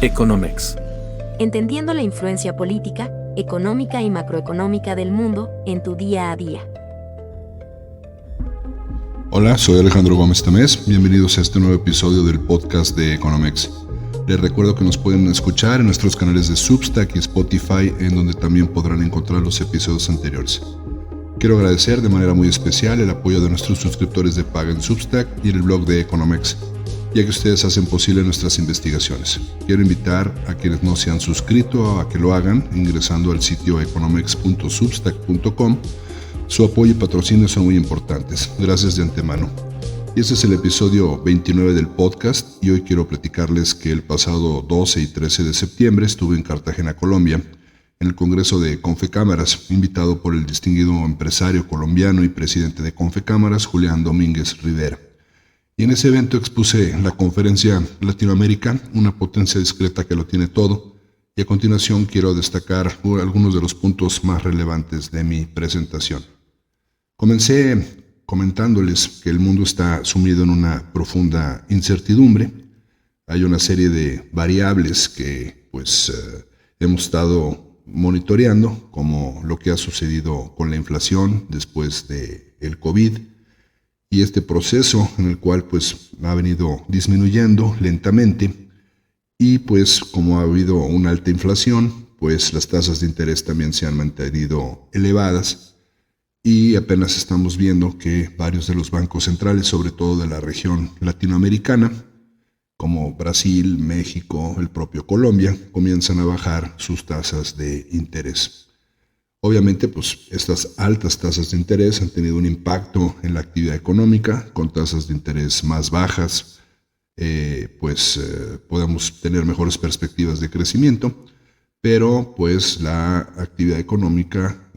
Economex. Entendiendo la influencia política, económica y macroeconómica del mundo en tu día a día. Hola, soy Alejandro Gómez Tamés. Bienvenidos a este nuevo episodio del podcast de Economex. Les recuerdo que nos pueden escuchar en nuestros canales de Substack y Spotify, en donde también podrán encontrar los episodios anteriores. Quiero agradecer de manera muy especial el apoyo de nuestros suscriptores de paga en Substack y en el blog de Economex, ya que ustedes hacen posible nuestras investigaciones. Quiero invitar a quienes no se han suscrito a que lo hagan ingresando al sitio economex.substack.com. Su apoyo y patrocinio son muy importantes. Gracias de antemano. Este es el episodio 29 del podcast y hoy quiero platicarles que el pasado 12 y 13 de septiembre estuve en Cartagena, Colombia, en el Congreso de Confecámaras, invitado por el distinguido empresario colombiano y presidente de Confecámaras, Julián Domínguez Rivera. Y en ese evento expuse la conferencia Latinoamérica, una potencia discreta que lo tiene todo, y a continuación quiero destacar algunos de los puntos más relevantes de mi presentación. Comencé comentándoles que el mundo está sumido en una profunda incertidumbre. Hay una serie de variables que hemos estado monitoreando, como lo que ha sucedido con la inflación después del COVID, y este proceso en el cual ha venido disminuyendo lentamente y como ha habido una alta inflación, las tasas de interés también se han mantenido elevadas y apenas estamos viendo que varios de los bancos centrales, sobre todo de la región latinoamericana, como Brasil, México, el propio Colombia, comienzan a bajar sus tasas de interés. Obviamente, estas altas tasas de interés han tenido un impacto en la actividad económica. Con tasas de interés más bajas, podemos tener mejores perspectivas de crecimiento, pero la actividad económica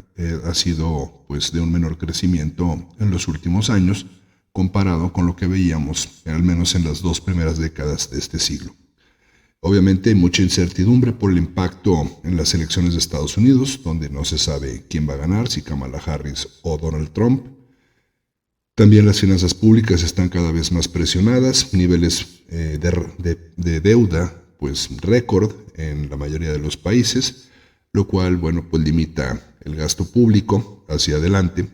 ha sido de un menor crecimiento en los últimos años, comparado con lo que veíamos, al menos en las 2 primeras décadas de este siglo. Obviamente hay mucha incertidumbre por el impacto en las elecciones de Estados Unidos, donde no se sabe quién va a ganar, si Kamala Harris o Donald Trump. También las finanzas públicas están cada vez más presionadas, niveles de deuda récord en la mayoría de los países, lo cual limita el gasto público hacia adelante.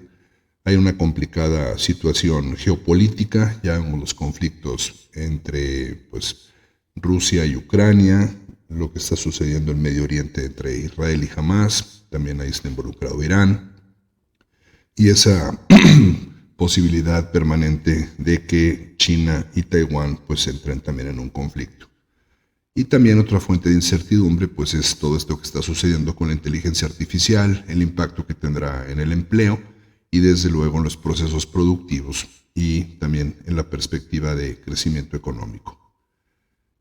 Hay una complicada situación geopolítica, ya vemos los conflictos entre Rusia y Ucrania, lo que está sucediendo en Medio Oriente entre Israel y Hamas, también ahí está involucrado Irán, y esa posibilidad permanente de que China y Taiwán entren también en un conflicto. Y también otra fuente de incertidumbre es todo esto que está sucediendo con la inteligencia artificial, el impacto que tendrá en el empleo y desde luego en los procesos productivos y también en la perspectiva de crecimiento económico.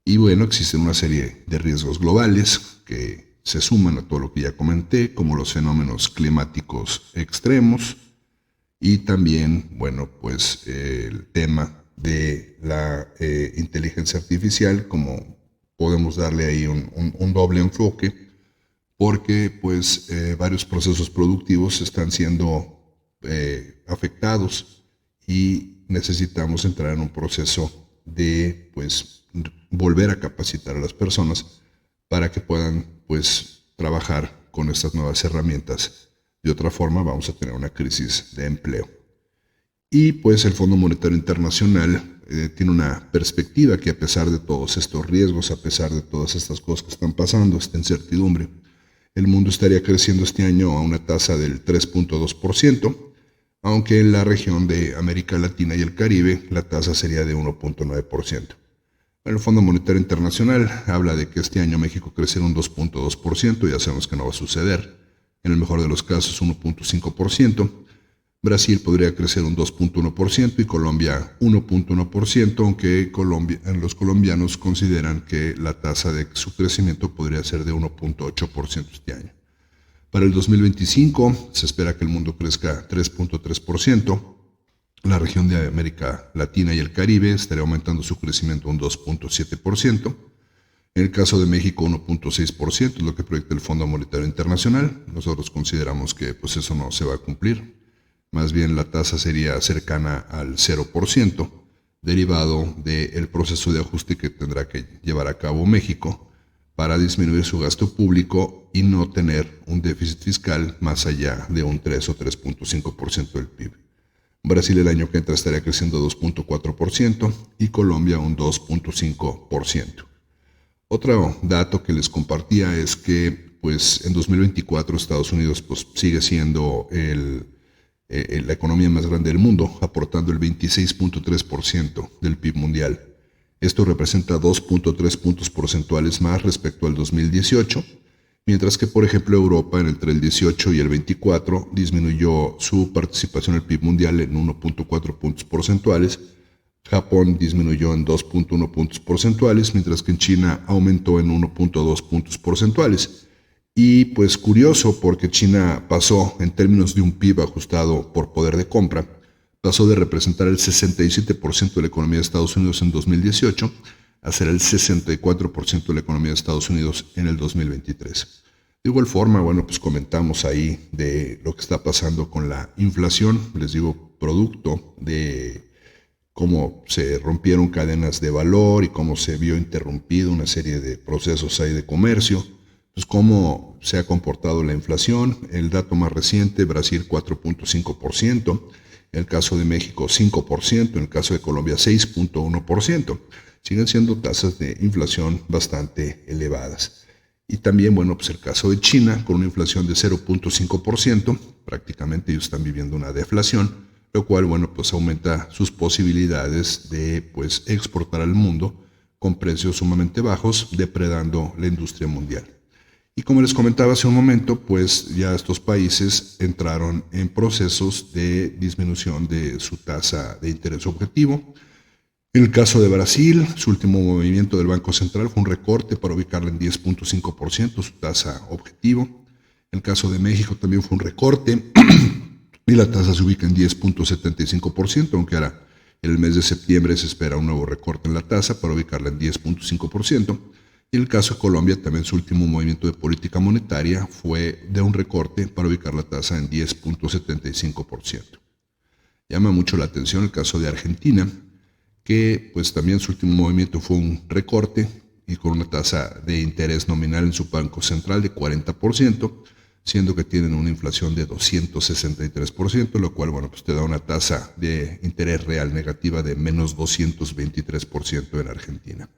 Y existen una serie de riesgos globales que se suman a todo lo que ya comenté, como los fenómenos climáticos extremos y también, el tema de la inteligencia artificial, como podemos darle ahí un doble enfoque, porque varios procesos productivos están siendo afectados y necesitamos entrar en un proceso de volver a capacitar a las personas para que puedan trabajar con estas nuevas herramientas. De otra forma vamos a tener una crisis de empleo. Y el Fondo Monetario Internacional tiene una perspectiva que, a pesar de todos estos riesgos, a pesar de todas estas cosas que están pasando, esta incertidumbre, el mundo estaría creciendo este año a una tasa del 3.2%, aunque en la región de América Latina y el Caribe la tasa sería de 1.9%. El Fondo Monetario Internacional habla de que este año México crecerá un 2.2%, ya sabemos que no va a suceder. En el mejor de los casos 1.5%. Brasil podría crecer un 2.1% y Colombia 1.1%, aunque los colombianos consideran que la tasa de su crecimiento podría ser de 1.8% este año. Para el 2025 se espera que el mundo crezca 3.3%. La región de América Latina y el Caribe estaría aumentando su crecimiento un 2.7%. En el caso de México, 1.6% es lo que proyecta el Fondo Monetario Internacional. Nosotros consideramos que eso no se va a cumplir. Más bien la tasa sería cercana al 0%, derivado del proceso de ajuste que tendrá que llevar a cabo México para disminuir su gasto público y no tener un déficit fiscal más allá de un 3 o 3.5% del PIB. Brasil el año que entra estaría creciendo 2.4% y Colombia un 2.5%. Otro dato que les compartía es que pues en 2024 Estados Unidos pues sigue siendo la economía más grande del mundo, aportando el 26.3% del PIB mundial. Esto representa 2.3 puntos porcentuales más respecto al 2018, mientras que, por ejemplo, Europa entre el 18 y el 24 disminuyó su participación en el PIB mundial en 1.4 puntos porcentuales, Japón disminuyó en 2.1 puntos porcentuales, mientras que en China aumentó en 1.2 puntos porcentuales. Y pues curioso porque China pasó, en términos de un PIB ajustado por poder de compra, pasó de representar el 67% de la economía de Estados Unidos en 2018 a ser el 64% de la economía de Estados Unidos en el 2023. De igual forma, bueno, pues comentamos ahí de lo que está pasando con la inflación, les digo, producto de cómo se rompieron cadenas de valor y cómo se vio interrumpido una serie de procesos ahí de comercio, pues cómo se ha comportado la inflación. El dato más reciente, Brasil 4.5%, en el caso de México 5%, en el caso de Colombia 6.1%. Siguen siendo tasas de inflación bastante elevadas. Y también, bueno, pues el caso de China, con una inflación de 0.5%, prácticamente ellos están viviendo una deflación, lo cual, bueno, pues aumenta sus posibilidades de, pues, exportar al mundo con precios sumamente bajos, depredando la industria mundial. Y como les comentaba hace un momento, pues ya estos países entraron en procesos de disminución de su tasa de interés objetivo. En el caso de Brasil, su último movimiento del Banco Central fue un recorte para ubicarla en 10.5%, su tasa objetivo. En el caso de México también fue un recorte y la tasa se ubica en 10.75%, aunque ahora en el mes de septiembre se espera un nuevo recorte en la tasa para ubicarla en 10.5%. Y en el caso de Colombia, también su último movimiento de política monetaria fue de un recorte para ubicar la tasa en 10.75%. Llama mucho la atención el caso de Argentina, que pues también su último movimiento fue un recorte y con una tasa de interés nominal en su Banco Central de 40%, siendo que tienen una inflación de 263%, lo cual, bueno, pues te da una tasa de interés real negativa de menos 223% en Argentina.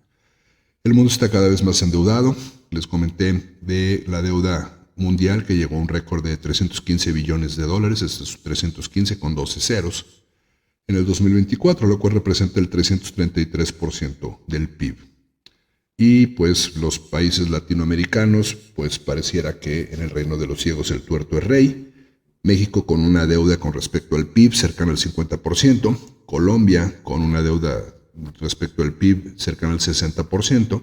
El mundo está cada vez más endeudado. Les comenté de la deuda mundial que llegó a un récord de 315 billones de dólares, este es 315 con 12 ceros, en el 2024, lo cual representa el 333% del PIB. Y pues los países latinoamericanos, pues pareciera que en el reino de los ciegos el tuerto es rey. México con una deuda con respecto al PIB cercana al 50%, Colombia con una deuda respecto al PIB cercana al 60%,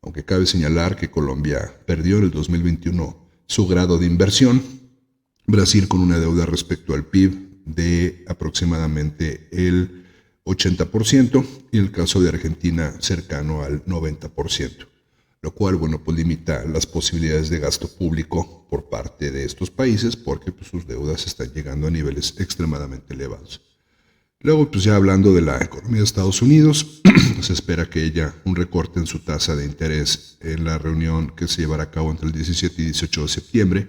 aunque cabe señalar que Colombia perdió en el 2021 su grado de inversión, Brasil con una deuda respecto al PIB de aproximadamente el 80% y el caso de Argentina cercano al 90%, lo cual, bueno, pues limita las posibilidades de gasto público por parte de estos países porque pues, sus deudas están llegando a niveles extremadamente elevados. Luego, pues ya hablando de la economía de Estados Unidos, se espera que haya un recorte en su tasa de interés en la reunión que se llevará a cabo entre el 17 y 18 de septiembre,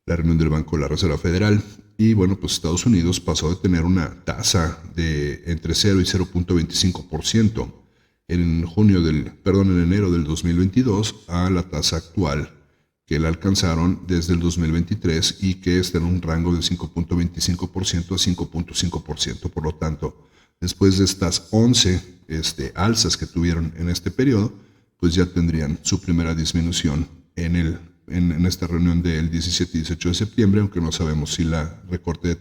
la reunión del Banco de la Reserva Federal. Y bueno, pues Estados Unidos pasó de tener una tasa de entre 0 y 0.25% en enero del 2022 a la tasa actual que la alcanzaron desde el 2023 y que está en un rango de 5.25% a 5.5%. Por lo tanto, después de estas 11 alzas que tuvieron en este periodo, pues ya tendrían su primera disminución en esta reunión del 17 y 18 de septiembre, aunque no sabemos si el recorte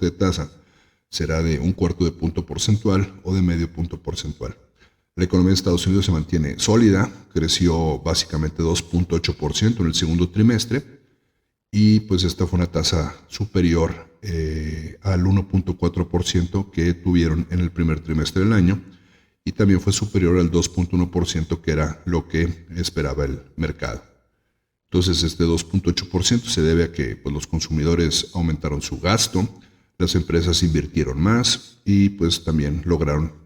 de tasa será de 1/4 de punto porcentual o de medio punto porcentual. La economía de Estados Unidos se mantiene sólida, creció básicamente 2.8% en el segundo trimestre y pues esta fue una tasa superior al 1.4% que tuvieron en el primer trimestre del año y también fue superior al 2.1% que era lo que esperaba el mercado. Entonces este 2.8% se debe a que pues, los consumidores aumentaron su gasto, las empresas invirtieron más y pues también lograron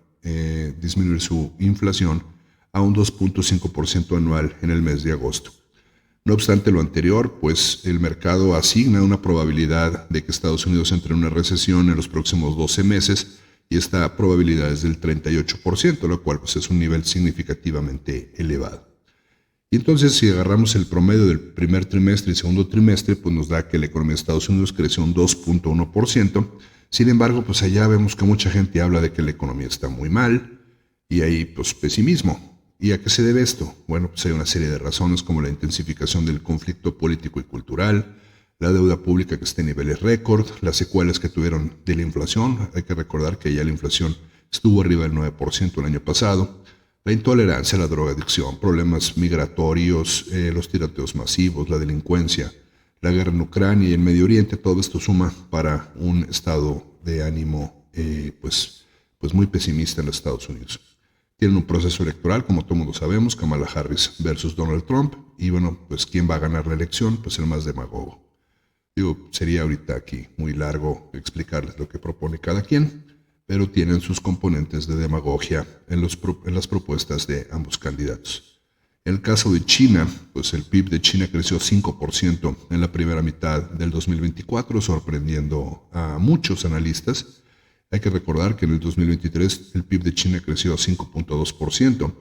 disminuir su inflación a un 2.5% anual en el mes de agosto. No obstante lo anterior, pues el mercado asigna una probabilidad de que Estados Unidos entre en una recesión en los próximos 12 meses y esta probabilidad es del 38%, lo cual pues, es un nivel significativamente elevado. Y entonces si agarramos el promedio del primer trimestre y segundo trimestre, pues nos da que la economía de Estados Unidos creció un 2.1%. Sin embargo, pues allá vemos que mucha gente habla de que la economía está muy mal y hay pues pesimismo. ¿Y a qué se debe esto? Bueno, pues hay una serie de razones como la intensificación del conflicto político y cultural, la deuda pública que está en niveles récord, las secuelas que tuvieron de la inflación. Hay que recordar que ya la inflación estuvo arriba del 9% el año pasado. La intolerancia, la drogadicción, problemas migratorios, los tiroteos masivos, la delincuencia, la guerra en Ucrania y en Medio Oriente, todo esto suma para un estado de ánimo pues muy pesimista en los Estados Unidos. Tienen un proceso electoral, como todo mundo sabemos, Kamala Harris versus Donald Trump, y bueno, pues ¿quién va a ganar la elección? Pues el más demagogo. Digo, sería ahorita aquí muy largo explicarles lo que propone cada quien, pero tienen sus componentes de demagogia en las propuestas de ambos candidatos. En el caso de China, pues el PIB de China creció 5% en la primera mitad del 2024, sorprendiendo a muchos analistas. Hay que recordar que en el 2023 el PIB de China creció 5.2%,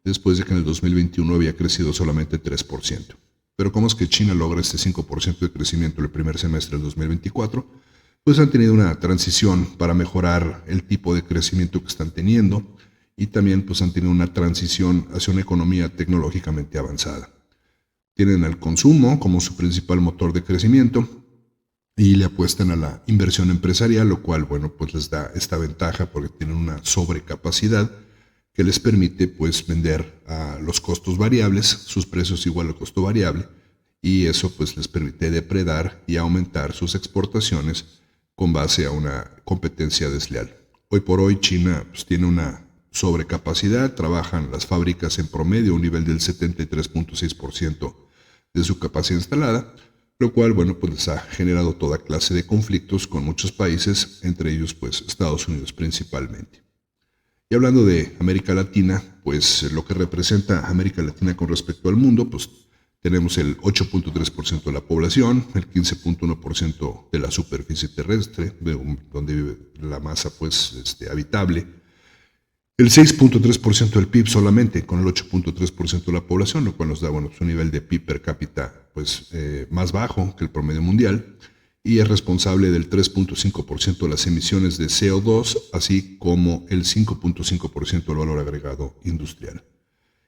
después de que en el 2021 había crecido solamente 3%. Pero ¿cómo es que China logra este 5% de crecimiento en el primer semestre del 2024? Pues han tenido una transición para mejorar el tipo de crecimiento que están teniendo y también pues han tenido una transición hacia una economía tecnológicamente avanzada. Tienen al consumo como su principal motor de crecimiento y le apuestan a la inversión empresarial, lo cual, bueno, pues les da esta ventaja porque tienen una sobrecapacidad que les permite pues vender a los costos variables, sus precios igual al costo variable, y eso pues les permite depredar y aumentar sus exportaciones con base a una competencia desleal. Hoy por hoy China pues, tiene una sobrecapacidad, trabajan las fábricas en promedio a un nivel del 73.6% de su capacidad instalada, lo cual, bueno, pues les ha generado toda clase de conflictos con muchos países, entre ellos pues Estados Unidos principalmente. Y hablando de América Latina, pues lo que representa América Latina con respecto al mundo, pues tenemos el 8.3% de la población, el 15.1% de la superficie terrestre, donde vive la masa pues habitable, el 6.3% del PIB solamente, con el 8.3% de la población, lo cual nos da bueno, un nivel de PIB per cápita pues, más bajo que el promedio mundial, y es responsable del 3.5% de las emisiones de CO2, así como el 5.5% del valor agregado industrial.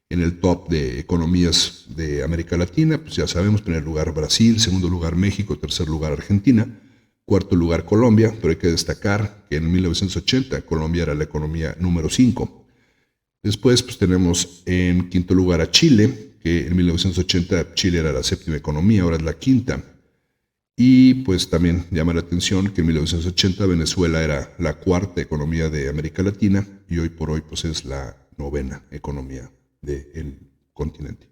En el top de economías de América Latina, pues ya sabemos, primer lugar Brasil, segundo lugar México, tercer lugar Argentina, cuarto lugar Colombia, pero hay que destacar que en 1980 Colombia era la economía número 5. Después pues tenemos en quinto lugar a Chile, que en 1980 Chile era la séptima economía, ahora es la quinta. Y pues también llama la atención que en 1980 Venezuela era la cuarta economía de América Latina y hoy por hoy pues es la novena economía del continente.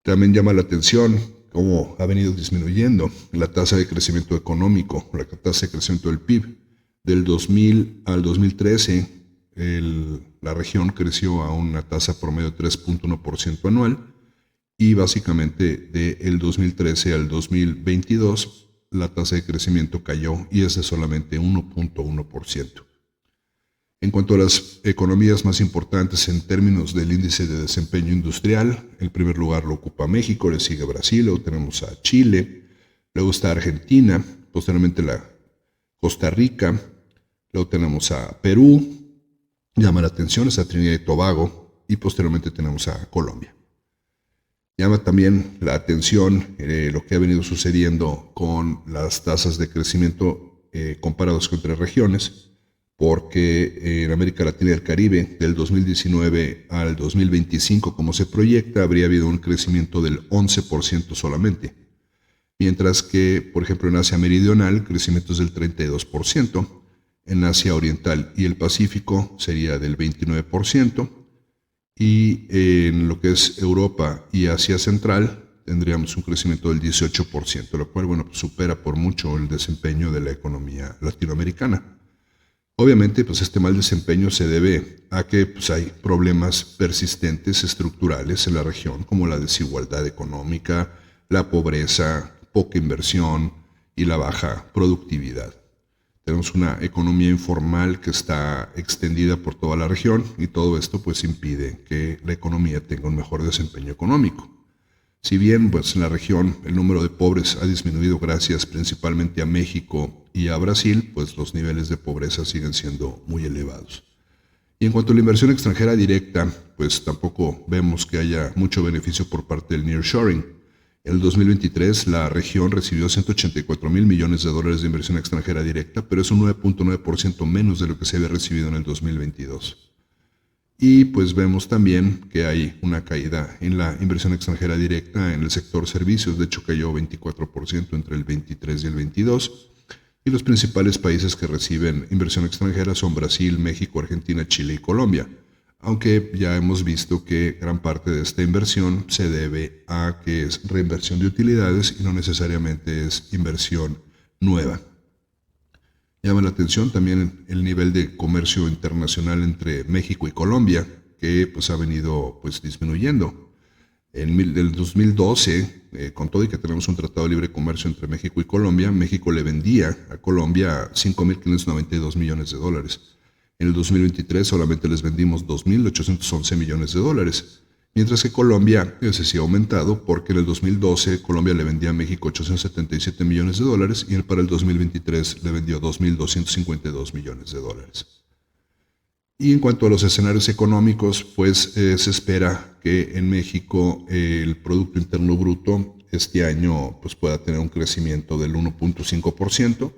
También llama la atención cómo ha venido disminuyendo la tasa de crecimiento económico, la tasa de crecimiento del PIB. Del 2000 al 2013, la región creció a una tasa promedio de 3.1% anual y básicamente del 2013 al 2022 la tasa de crecimiento cayó y es de solamente 1.1%. En cuanto a las economías más importantes en términos del índice de desempeño industrial, el primer lugar lo ocupa México, le sigue Brasil, luego tenemos a Chile, luego está Argentina, posteriormente la Costa Rica, luego tenemos a Perú, llama la atención esa Trinidad y Tobago, y posteriormente tenemos a Colombia. Llama también la atención lo que ha venido sucediendo con las tasas de crecimiento comparados con otras regiones, porque en América Latina y el Caribe, del 2019 al 2025, como se proyecta, habría habido un crecimiento del 11% solamente, mientras que, por ejemplo, en Asia Meridional, el crecimiento es del 32%, en Asia Oriental y el Pacífico sería del 29%, y en lo que es Europa y Asia Central tendríamos un crecimiento del 18%, lo cual, bueno, supera por mucho el desempeño de la economía latinoamericana. Obviamente, pues este mal desempeño se debe a que pues, hay problemas persistentes estructurales en la región, como la desigualdad económica, la pobreza, poca inversión y la baja productividad. Tenemos una economía informal que está extendida por toda la región y todo esto pues impide que la economía tenga un mejor desempeño económico. Si bien pues en la región el número de pobres ha disminuido gracias principalmente a México y a Brasil, pues los niveles de pobreza siguen siendo muy elevados. Y en cuanto a la inversión extranjera directa, pues tampoco vemos que haya mucho beneficio por parte del nearshoring. En el 2023 la región recibió 184 mil millones de dólares de inversión extranjera directa, pero es un 9.9% menos de lo que se había recibido en el 2022. Y pues vemos también que hay una caída en la inversión extranjera directa en el sector servicios, de hecho cayó 24% entre el 23 y el 22. Y los principales países que reciben inversión extranjera son Brasil, México, Argentina, Chile y Colombia, aunque ya hemos visto que gran parte de esta inversión se debe a que es reinversión de utilidades y no necesariamente es inversión nueva. Llama la atención también el nivel de comercio internacional entre México y Colombia, que pues ha venido pues disminuyendo. En el 2012, con todo y que tenemos un tratado de libre comercio entre México y Colombia, México le vendía a Colombia 5.592 millones de dólares. En el 2023 solamente les vendimos 2.811 millones de dólares, mientras que Colombia ese sí ha aumentado porque en el 2012 Colombia le vendía a México 877 millones de dólares y para el 2023 le vendió 2.252 millones de dólares. Y en cuanto a los escenarios económicos, pues se espera que en México el Producto Interno Bruto este año pues, pueda tener un crecimiento del 1.5%,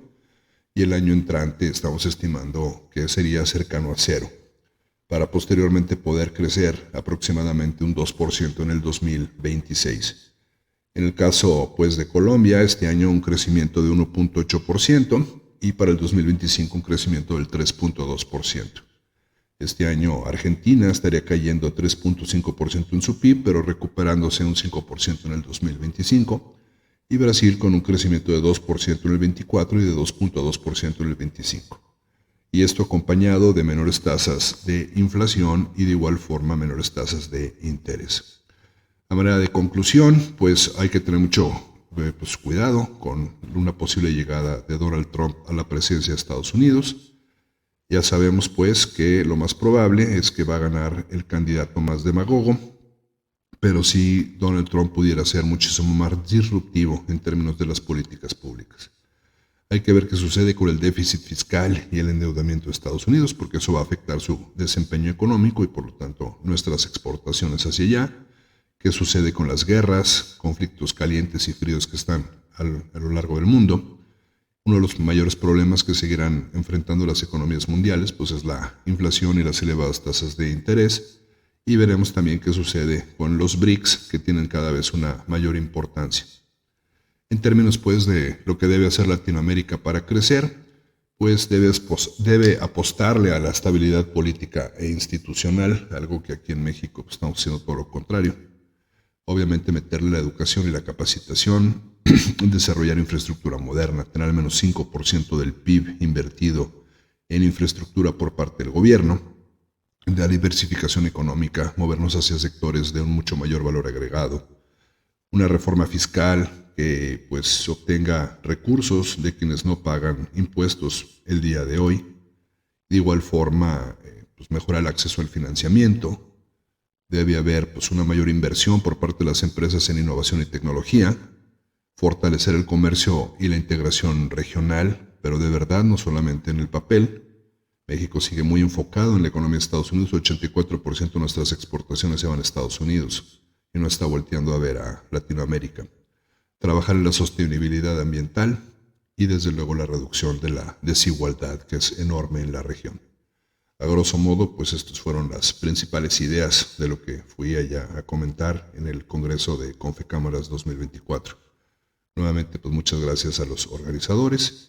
y el año entrante estamos estimando que sería cercano a cero, para posteriormente poder crecer aproximadamente un 2% en el 2026. En el caso pues, de Colombia, este año un crecimiento de 1.8% y para el 2025 un crecimiento del 3.2%. Este año Argentina estaría cayendo a 3.5% en su PIB, pero recuperándose un 5% en el 2025. Y Brasil con un crecimiento de 2% en el 24 y de 2.2% en el 25. Y esto acompañado de menores tasas de inflación y de igual forma menores tasas de interés. A manera de conclusión, pues hay que tener mucho cuidado con una posible llegada de Donald Trump a la presidencia de Estados Unidos. Ya sabemos pues que lo más probable es que va a ganar el candidato más demagogo, pero si Donald Trump pudiera ser muchísimo más disruptivo en términos de las políticas públicas. Hay que ver qué sucede con el déficit fiscal y el endeudamiento de Estados Unidos, porque eso va a afectar su desempeño económico y por lo tanto nuestras exportaciones hacia allá. Qué sucede con las guerras, conflictos calientes y fríos que están a lo largo del mundo. Uno de los mayores problemas que seguirán enfrentando las economías mundiales pues es la inflación y las elevadas tasas de interés. Y veremos también qué sucede con los BRICS, que tienen cada vez una mayor importancia. En términos pues de lo que debe hacer Latinoamérica para crecer, pues debe apostarle a la estabilidad política e institucional, algo que aquí en México pues, estamos haciendo todo lo contrario. Obviamente meterle la educación y la capacitación, desarrollar infraestructura moderna, tener al menos 5% del PIB invertido en infraestructura por parte del gobierno, de la diversificación económica, movernos hacia sectores de un mucho mayor valor agregado, una reforma fiscal que pues obtenga recursos de quienes no pagan impuestos el día de hoy, de igual forma pues mejorar el acceso al financiamiento, debe haber pues una mayor inversión por parte de las empresas en innovación y tecnología, fortalecer el comercio y la integración regional, pero de verdad no solamente en el papel. México sigue muy enfocado en la economía de Estados Unidos, 84% de nuestras exportaciones se van a Estados Unidos y no está volteando a ver a Latinoamérica. Trabajar en la sostenibilidad ambiental y desde luego la reducción de la desigualdad que es enorme en la región. A grosso modo, pues estas fueron las principales ideas de lo que fui allá a comentar en el Congreso de Confecámaras 2024. Nuevamente, pues muchas gracias a los organizadores.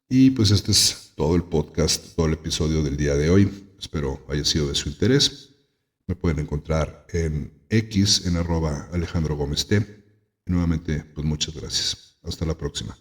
Y pues este es todo el podcast, todo el episodio del día de hoy. Espero haya sido de su interés. Me pueden encontrar en X, en @AlejandroGomezT. Y nuevamente, pues muchas gracias. Hasta la próxima.